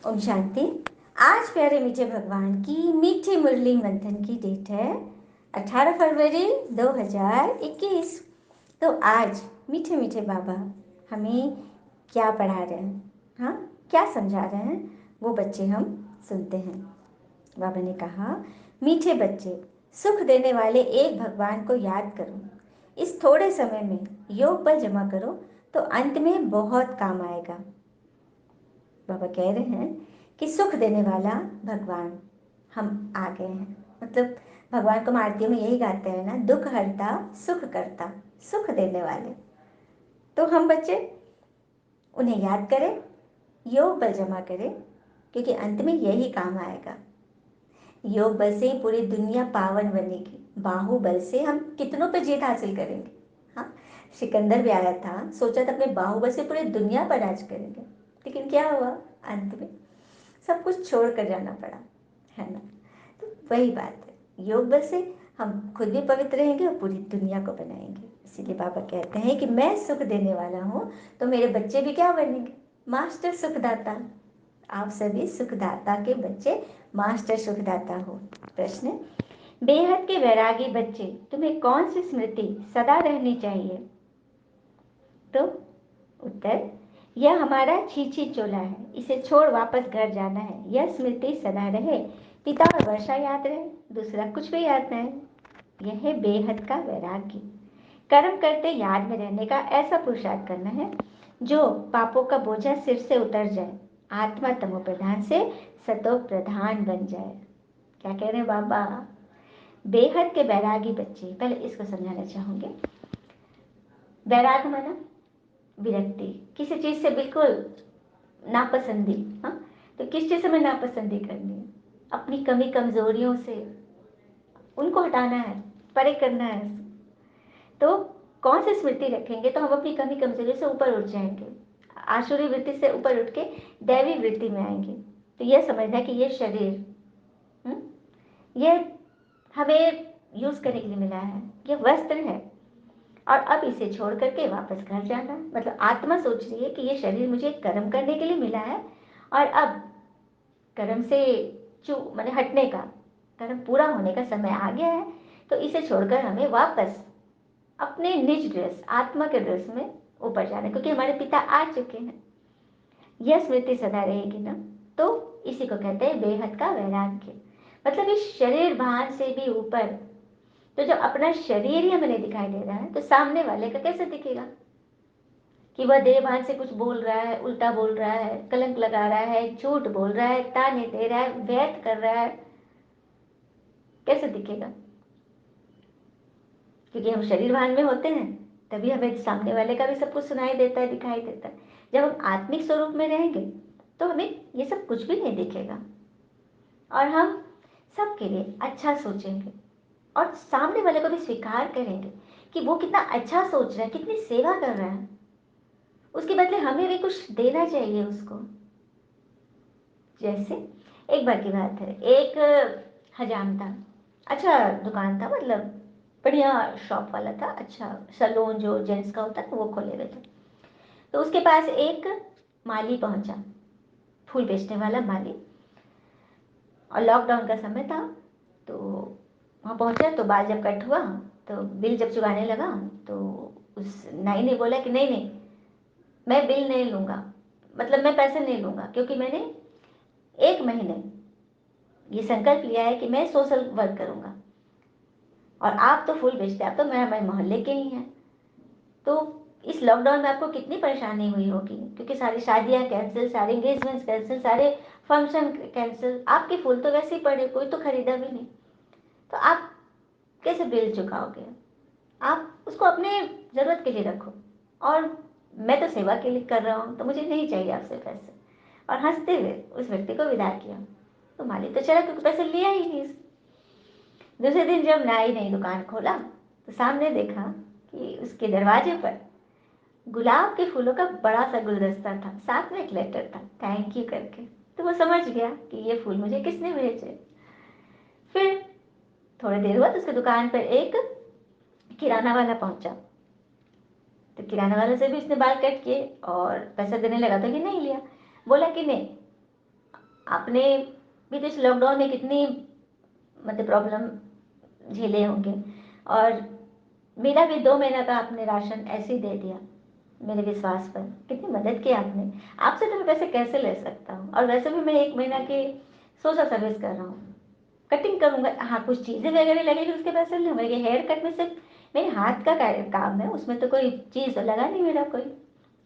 ओम शांति। आज प्यारे मीठे भगवान की मीठी मुरली मंथन की डेट है 18 फरवरी 2021। तो आज मीठे मीठे बाबा हमें क्या पढ़ा रहे हैं, हाँ क्या समझा रहे हैं, वो बच्चे हम सुनते हैं। बाबा ने कहा, मीठे बच्चे, सुख देने वाले एक भगवान को याद करो। इस थोड़े समय में योग बल जमा करो तो अंत में बहुत काम आएगा। बाबा कह रहे हैं कि सुख देने वाला भगवान हम आ गए हैं। मतलब भगवान को हम आरतियों में यही गाते हैं ना, दुख हरता सुख करता, सुख देने वाले। तो हम बच्चे उन्हें याद करें, योग बल जमा करें, क्योंकि अंत में यही काम आएगा। योग बल से ही पूरी दुनिया पावन बनेगी। बाहुबल से हम कितनों पे जीत हासिल करेंगे। हाँ, सिकंदर भी आया था, सोचा था अपने बाहुबल से पूरी दुनिया पर राज करेंगे, लेकिन क्या हुआ, अंत में सब कुछ छोड़ कर जाना पड़ा, है ना। तो वही बात है, योग बल से हम खुद भी पवित्र रहेंगे और पूरी दुनिया को बनाएंगे। इसीलिए बाबा कहते हैं कि मैं सुख देने वाला हूँ, तो मेरे बच्चे भी क्या बनेंगे, मास्टर सुखदाता। आप सभी सुखदाता के बच्चे, मास्टर सुखदाता हो। प्रश्न, बेहद के वैरागी बच्चे, तुम्हें कौन सी स्मृति सदा रहनी चाहिए? तो उत्तर, यह हमारा छीछी चोला है, इसे छोड़ वापस घर जाना है। यह स्मृति सदा रहे, पिता और वर्षा याद रहे, दूसरा कुछ भी याद न आए। यह है बेहद का वैराग्य। कर्म करते याद में रहने का ऐसा पुरुषार्थ करना है जो पापों का बोझा सिर से उतर जाए, आत्मा तमो प्रधान से सतो प्रधान बन जाए। क्या कह रहे हैं बाबा? बेहद के बैरागी बच्चे, पहले इसको समझाना चाहूंगे। बैराग माना विरक्ति, किसी चीज से बिल्कुल नापसंदी। हाँ, तो किस चीज से हमें नापसंदी करनी है? अपनी कमी कमजोरियों से उनको हटाना है, परे करना है। तो कौन सी स्मृति रखेंगे तो हम अपनी कमी कमजोरी से ऊपर उठ जाएंगे, आसुरी वृत्ति से ऊपर उठ के दैवी वृत्ति में आएंगे। तो यह समझना कि ये शरीर ये हमें यूज करने के लिए मिला है, ये वस्त्र है, और अब इसे छोड़ करके वापस घर जाना। मतलब आत्मा सोच रही है कि ये शरीर मुझे कर्म करने के लिए मिला है, और अब कर्म से मैंने हटने का, कर्म पूरा होने का समय आ गया है, तो इसे छोड़कर हमें वापस अपने निज ड्रेस, आत्मा के ड्रेस में ऊपर जाना, क्योंकि हमारे पिता आ चुके हैं। यह स्मृति सदा रहेगी ना, तो इसी को कहते हैं बेहद का वैराग्य। मतलब इस शरीर भान से भी ऊपर। तो जब अपना शरीर ही हमें दिखाई दे रहा है, तो सामने वाले का कैसे दिखेगा कि वह देह भान से कुछ बोल रहा है, उल्टा बोल रहा है, कलंक लगा रहा है, झूठ बोल रहा है, ताने दे रहा है, व्यर्थ कर रहा है, कैसे दिखेगा? क्योंकि हम शरीर भान में होते हैं, तभी हमें सामने वाले का भी सब कुछ सुनाई देता है, दिखाई देता है। जब हम आत्मिक स्वरूप में रहेंगे तो हमें ये सब कुछ भी नहीं दिखेगा, और हम सबके लिए अच्छा सोचेंगे, और सामने वाले को भी स्वीकार करेंगे कि वो कितना अच्छा सोच रहा है, कितनी सेवा कर रहा है, उसके बदले हमें भी कुछ देना चाहिए उसको। जैसे एक बार की बात है, एक हजाम था, अच्छा दुकान था, मतलब बढ़िया शॉप वाला था, अच्छा सैलून जो जेंट्स का होता है वो खोले हुए थे। तो उसके पास एक माली पहुंचा, फूल बेचने वाला माली, और लॉकडाउन का समय था। तो वहाँ पहुंचा तो बाल जब कट हुआ, तो बिल जब चुकाने लगा, तो उस नाई ने बोला कि नहीं नहीं, मैं बिल नहीं लूँगा, मतलब मैं पैसे नहीं लूँगा, क्योंकि मैंने 1 महीने ये संकल्प लिया है कि मैं सोशल वर्क करूँगा, और आप तो फूल बेचते हैं, आप तो मेरे मोहल्ले के ही हैं। तो इस लॉकडाउन में आपको कितनी परेशानी हुई होगी, क्योंकि सारी शादियाँ कैंसिल, सारे एंगेजमेंट्स कैंसिल, सारे फंक्शन कैंसिल, आपके फूल तो वैसे ही पड़े, कोई तो खरीदा भी नहीं, तो आप कैसे बिल चुकाओगे? आप उसको अपने ज़रूरत के लिए रखो, और मैं तो सेवा के लिए कर रहा हूँ, तो मुझे नहीं चाहिए आपसे पैसे। और हंसते हुए उस व्यक्ति को विदा किया। तो मालिक तो चला, क्योंकि पैसे लिया ही नहीं। दूसरे दिन जब नाई ने दुकान खोला, तो सामने देखा कि उसके दरवाजे पर गुलाब के फूलों का बड़ा सा गुलदस्ता था, साथ में एक लेटर था, थैंक यू करके। तो वो समझ गया कि ये फूल मुझे किसने भेजे। फिर थोड़ी देर हुआ तो उसकी दुकान पर एक किराना वाला पहुंचा। तो किराना वाले से भी उसने बाल कट किए और पैसा देने लगा, तो कि नहीं लिया। बोला कि नहीं, आपने भी तो इस लॉकडाउन में कितनी मतलब प्रॉब्लम झेले होंगे, और मेरा भी 2 महीना का आपने राशन ऐसे ही दे दिया मेरे विश्वास पर। कितनी मदद की आपने। आपसे तो मैं पैसे कैसे ले सकता हूँ, और वैसे भी मैं 1 महीना की सोशल सर्विस कर रहा हूँ। कटिंग करूंगा, हाँ कुछ चीज़ें वगैरह लगेगी उसके पैसे लूँगा, लेकिन हेयर कट में सिर्फ मेरे हाथ का काम है, उसमें तो कोई चीज़ तो लगा नहीं, मेरा कोई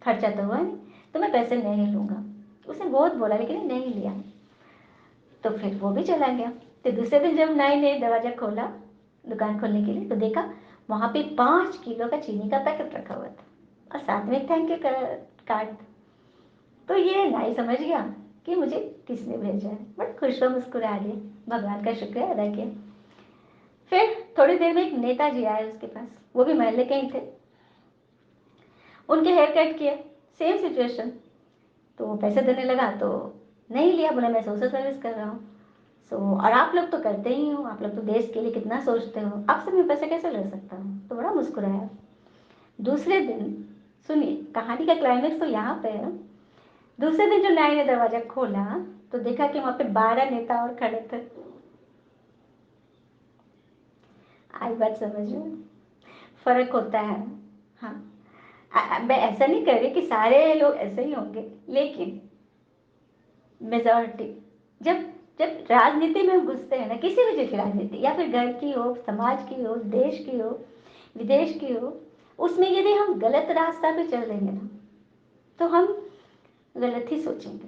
खर्चा तो हुआ नहीं, तो मैं पैसे नहीं लूँगा। उसने बहुत बोला लेकिन नहीं लिया, तो फिर वो भी चला गया। तो दूसरे दिन जब नाई ने दरवाज़ा खोला दुकान खोलने के लिए, तो देखा वहाँ पे 5 किलो का चीनी का पैकेट रखा हुआ था, और साथ में एक थैंक यू कार्ड। तो ये नाई समझ गया कि मुझे किसने भेजा है, बट खुश हुआ, मुस्कुरा दिया, भगवान का शुक्र अदा किया। फिर थोड़ी देर में एक नेताजी आए उसके पास, वो भी महल्ले के ही थे। उनके हेयर कट किया, सेम सिचुएशन। तो वो पैसे देने लगा तो नहीं लिया, बोला मैं सोशल सर्विस कर रहा हूँ। और आप लोग तो करते ही हो, आप लोग तो देश के लिए कितना सोचते हो, आपसे मैं पैसे कैसे ले सकता हूँ। तो बड़ा मुस्कुराया। दूसरे दिन, सुनिए कहानी का क्लाइमेक्स तो यहाँ पे है। दूसरे दिन जो नाई ने दरवाजा खोला तो देखा कि वहां पे 12 नेता और खड़े थे। आई बात समझ में, फर्क होता है। हाँ, मैं ऐसा नहीं कह रही कि सारे लोग ऐसे ही होंगे, लेकिन मेजॉरिटी, जब जब राजनीति में हम घुसते हैं ना, किसी भी चीज की राजनीति, या फिर घर की हो, समाज की हो, देश की हो, विदेश की हो, उसमें यदि हम गलत रास्ता पे चल देंगे ना, तो हम गलत ही सोचेंगे।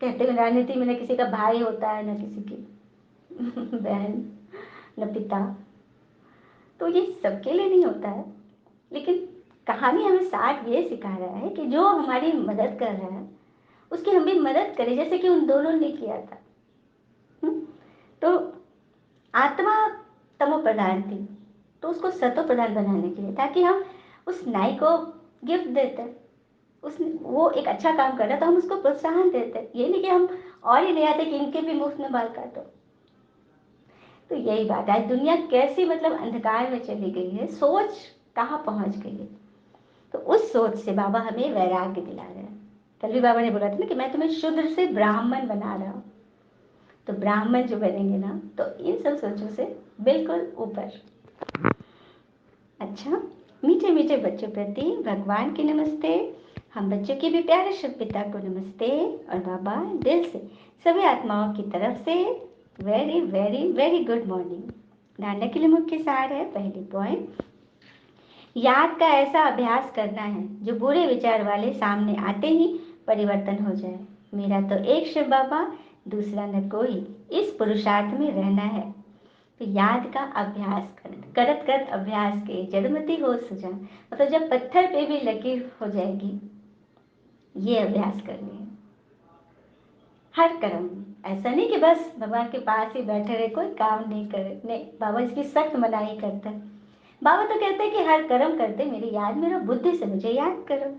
कहते हैं राजनीति में न किसी का भाई होता है, न किसी की बहन, न पिता, तो ये सबके लिए नहीं होता है। लेकिन कहानी हमें साथ ये सिखा रहा है कि जो हमारी मदद कर रहा है उसकी हम भी मदद करें, जैसे कि उन दोनों ने किया था। हुँ? तो आत्मा तमो प्रधान थी, तो उसको सतो प्रधान बनाने के लिए, ताकि हम उस नाई को गिफ्ट देते, उस वो एक अच्छा काम कर रहा तो हम उसको प्रोत्साहन देते, ये नहीं कि हम और ही ले आते कि इनके भी मुफ्त में बाल काटो। तो यही बात है, दुनिया कैसी मतलब अंधकार में चली गई है, सोच कहाँ पहुंच गई है। तो उस सोच से बाबा हमें वैराग्य दिला रहे हैं। कल भी बाबा ने बोला था ना कि मैं तुम्हें शूद्र से ब्राह्मण बना रहा हूँ। तो ब्राह्मण जो बनेंगे ना, तो इन सब सोचों से बिल्कुल ऊपर। अच्छा, मीठे मीठे बच्चों प्रति भगवान की नमस्ते। हम बच्चों के भी प्यारे शिव पिता को नमस्ते, और बाबा दिल से सभी आत्माओं की तरफ से very very very good morning. धारणा के लिए मुख्य सार है, पहली पॉइंट, याद का ऐसा अभ्यास करना है जो बुरे विचार वाले सामने आते ही परिवर्तन हो जाए। मेरा तो एक शिव बाबा, दूसरा न कोई, इस पुरुषार्थ में रहना है। तो याद का अभ्यास करत करत अभ्यास के जड़मति हो सुजा, मतलब जब पत्थर पे भी लकीर हो जाएगी, ये अभ्यास करनी है हर कर्म में। ऐसा नहीं कि बस भगवान के पास ही बैठे रहे, कोई काम नहीं करे, नहीं, बाबा इसकी सख्त मनाही करते हैं। बाबा तो कहते हैं कि हर कर्म करते मेरी याद में रहो, बुद्धि से मुझे याद करो।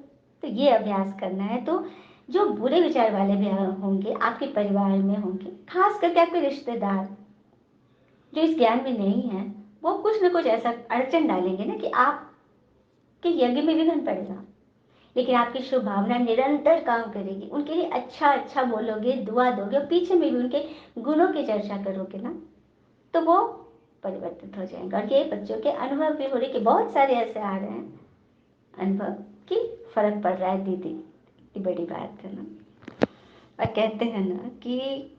तो ये अभ्यास करना है। तो जो बुरे विचार वाले भी होंगे आपके परिवार में होंगे, खास करके आपके रिश्तेदार जो इस ज्ञान में नहीं है, वो कुछ ना कुछ ऐसा अड़चन डालेंगे ना कि आपके यज्ञ में विघ्न पड़ेगा। लेकिन आपकी शुभ भावना निरंतर काम करेगी, उनके लिए अच्छा अच्छा बोलोगे, दुआ दोगे, और पीछे में भी उनके गुणों की चर्चा करोगे ना, तो वो परिवर्तित हो जाएंगे। और ये बच्चों के अनुभव भी हो रहे कि बहुत सारे ऐसे आ रहे हैं अनुभव कि फर्क पड़ रहा है दीदी, ये बड़ी बात है ना। और कहते हैं ना कि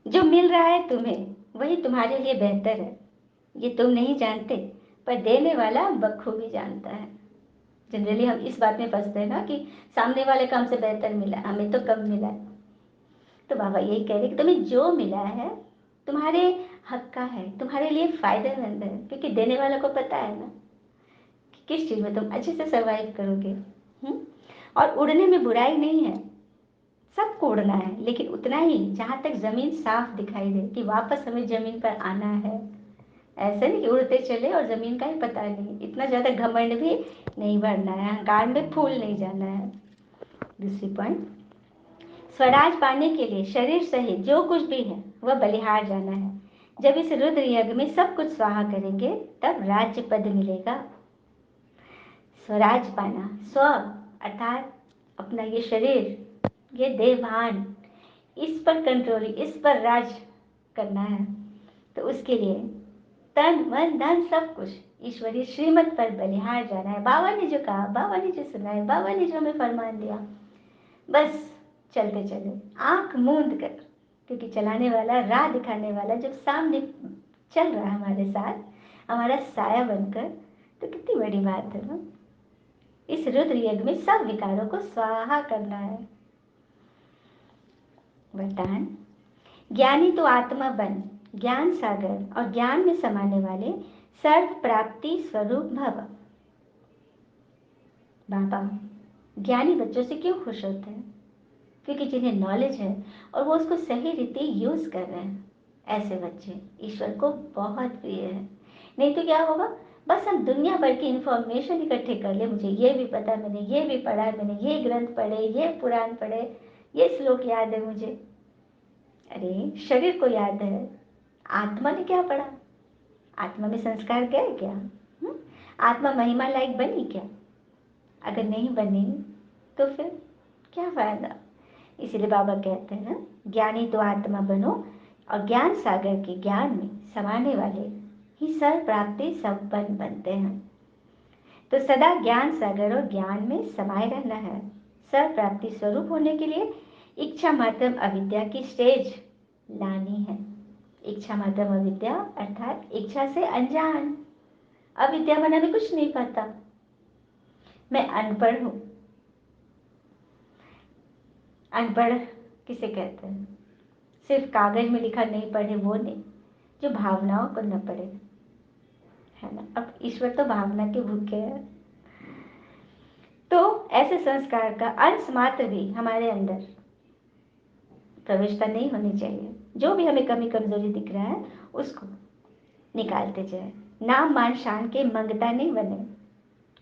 जो मिल रहा है तुम्हें वही तुम्हारे लिए बेहतर है, ये तुम नहीं जानते, पर देने वाला बखूबी जानता है। जनरली हम इस बात में फंसते हैं ना कि सामने वाले को हमसे बेहतर मिला, हमें तो कम मिला। तो बाबा यही कह रहे कि तुम्हें जो मिला है तुम्हारे हक का है, तुम्हारे लिए फायदेमंद है, क्योंकि देने वाले को पता है ना कि किस चीज़ में तुम अच्छे से सरवाइव करोगे। और उड़ने में बुराई नहीं है, सबको उड़ना है, लेकिन उतना ही जहाँ तक ज़मीन साफ दिखाई दे कि वापस हमें ज़मीन पर आना है। ऐसा नहीं कि उड़ते चले और ज़मीन का ही पता नहीं, इतना ज़्यादा घमंड भी नहीं भरना है, अहंकार में फूल नहीं जाना है। दूसरी पॉइंट, स्वराज पाने के लिए शरीर सहित जो कुछ भी है वह बलिहार जाना है। जब इस रुद्र यज्ञ में सब कुछ स्वाहा करेंगे तब राज्य पद मिलेगा। स्वराज पाना, स्व अर्थात अपना ये शरीर, ये देहभान, इस पर कंट्रोल, इस पर राज करना है। तो उसके लिए तन मन धन सब कुछ ईश्वरीय श्रीमत पर बलिहार जाना है। बाबा ने जो कहा, बाबा ने जो सुनाया, बाबा ने जो हमें फरमान दिया, बस चलते चले आंख मूंद कर, क्योंकि चलाने वाला, राह दिखाने वाला जब सामने चल रहा है हमारे साथ, हमारा साया बनकर, तो कितनी बड़ी बात है ना। इस रुद्र यज्ञ में सब विकारों को स्वाहा करना है। वरदान, ज्ञानी तो आत्मा बन, ज्ञान सागर और ज्ञान में समाने वाले सर्व प्राप्ति स्वरूप भव। बाबा ज्ञानी बच्चों से क्यों खुश होते हैं? क्योंकि जिन्हें नॉलेज है और वो उसको सही रीति यूज कर रहे हैं, ऐसे बच्चे ईश्वर को बहुत प्रिय है। नहीं तो क्या होगा, बस हम दुनिया भर की इंफॉर्मेशन इकट्ठे कर ले, मुझे ये भी पता, मैंने ये भी पढ़ा, मैंने ये ग्रंथ पढ़े, ये पुराण पढ़े, ये श्लोक याद है मुझे। अरे शरीर को याद है, आत्मा ने क्या पढ़ा? आत्मा में संस्कार गए क्या? आत्मा महिमा लायक बनी क्या? अगर नहीं बनी तो फिर क्या फायदा? इसीलिए बाबा कहते हैं ना, ज्ञानी तो आत्मा बनो और ज्ञान सागर के ज्ञान में समाने वाले ही सर्व प्राप्ति संपन्न बनते हैं। तो सदा ज्ञान सागर और ज्ञान में समाये रहना है। सर्व प्राप्ति स्वरूप होने के लिए इच्छा मात्रम अविद्या की स्टेज लानी है। इच्छा मात्रम अविद्या अर्थात इच्छा से अनजान, अविद्या बना में कुछ नहीं पता, मैं अनपढ़ हूँ। अनपढ़ किसे कहते हैं? सिर्फ कागज में लिखा नहीं पढ़े वो नहीं, जो भावनाओं को न पढ़े, है ना। अब ईश्वर तो भावना के भूखे है, तो ऐसे संस्कार का अंश मात्र भी हमारे अंदर प्रवेशता नहीं होनी चाहिए। जो भी हमें कमी कमजोरी दिख रहा है उसको निकालते जाए। नाम मान शान के मंगता नहीं बने,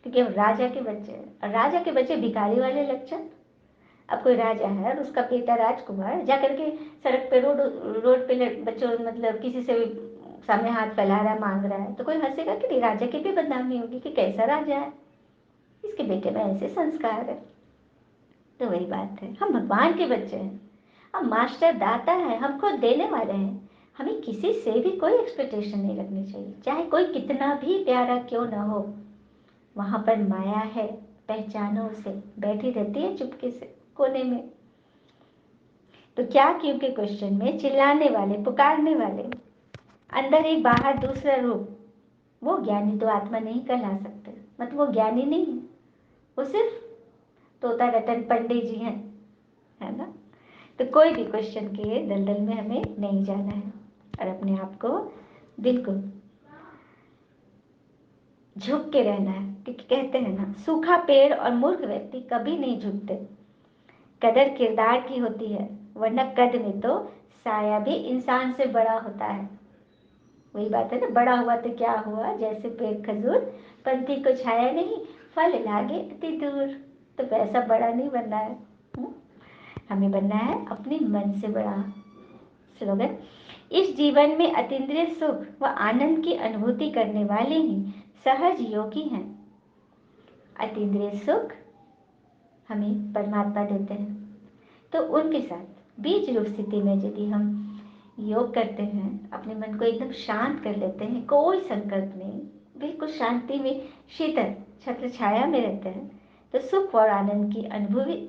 क्योंकि हम राजा के बच्चे हैं, और राजा के बच्चे भिखारी वाले लक्षण। अब कोई राजा है और उसका बेटा राजकुमार जाकर के सड़क पे रोड रोड पे बच्चों मतलब किसी से भी सामने हाथ फैला रहा है, मांग रहा है, तो कोई हंसेगा कि नहीं? राजा की भी बदनामी होगी कि कैसा राजा है, इसके बेटे में ऐसे संस्कार है। तो वही बात है, हम भगवान के बच्चे हैं, हम मास्टर दाता है, हम खुद देने वाले हैं। हमें किसी से भी कोई एक्सपेक्टेशन नहीं रखनी चाहिए, चाहे कोई कितना भी प्यारा क्यों ना हो। वहां पर माया है, पहचानो उसे, बैठी रहती है चुपके से कोने में। तो क्या क्योंकि क्वेश्चन में चिल्लाने वाले, पुकारने वाले, अंदर एक बाहर दूसरा रूप, वो ज्ञानी तो आत्मा नहीं कहला सकते, मतलब वो ज्ञानी नहीं है, वो सिर्फ तोता रतन पंडित जी हैं, है ना। तो कोई भी क्वेश्चन के दलदल में हमें नहीं जाना है, और अपने आप को, दिल को झुक के रहना है। क्योंकि कहते हैं ना, सूखा पेड़ और मूर्ख व्यक्ति कभी नहीं झुकते, कदर किरदार की होती है, वरना कद में तो साया भी इंसान से बड़ा होता है। वही बात है ना, बड़ा हुआ तो क्या हुआ, जैसे पेड़ खजूर, पंथी को छाया नहीं, फल लागे अति दूर। तो वैसा बड़ा नहीं बनना है, हमें बनना है अपने मन से बड़ा। स्लोगन, इस जीवन में अतीन्द्रिय सुख व आनंद की अनुभूति करने वाले ही सहज योगी हैं। अतीन्द्रिय सुख हमें परमात्मा देते हैं, तो उनके साथ बीज रूप स्थिति में यदि हम योग करते हैं, अपने मन को एकदम शांत कर लेते हैं, कोई संकल्प नहीं, बिल्कुल शांति में शीतल छत्र छाया में रहते हैं, तो सुख और आनंद की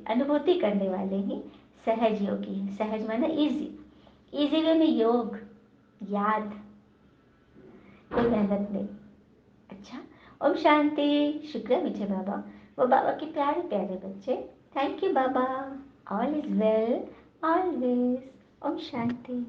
अनुभूति करने वाले ही सहज योगी हैं। सहज माना इजी, इजी वे में योग, याद, कोई मेहनत नहीं। अच्छा, ओम शांति। शुक्र है मीठे बाबा, वो बाबा के प्यारे प्यारे बच्चे। Thank you Baba, all is well always. ओम शांति।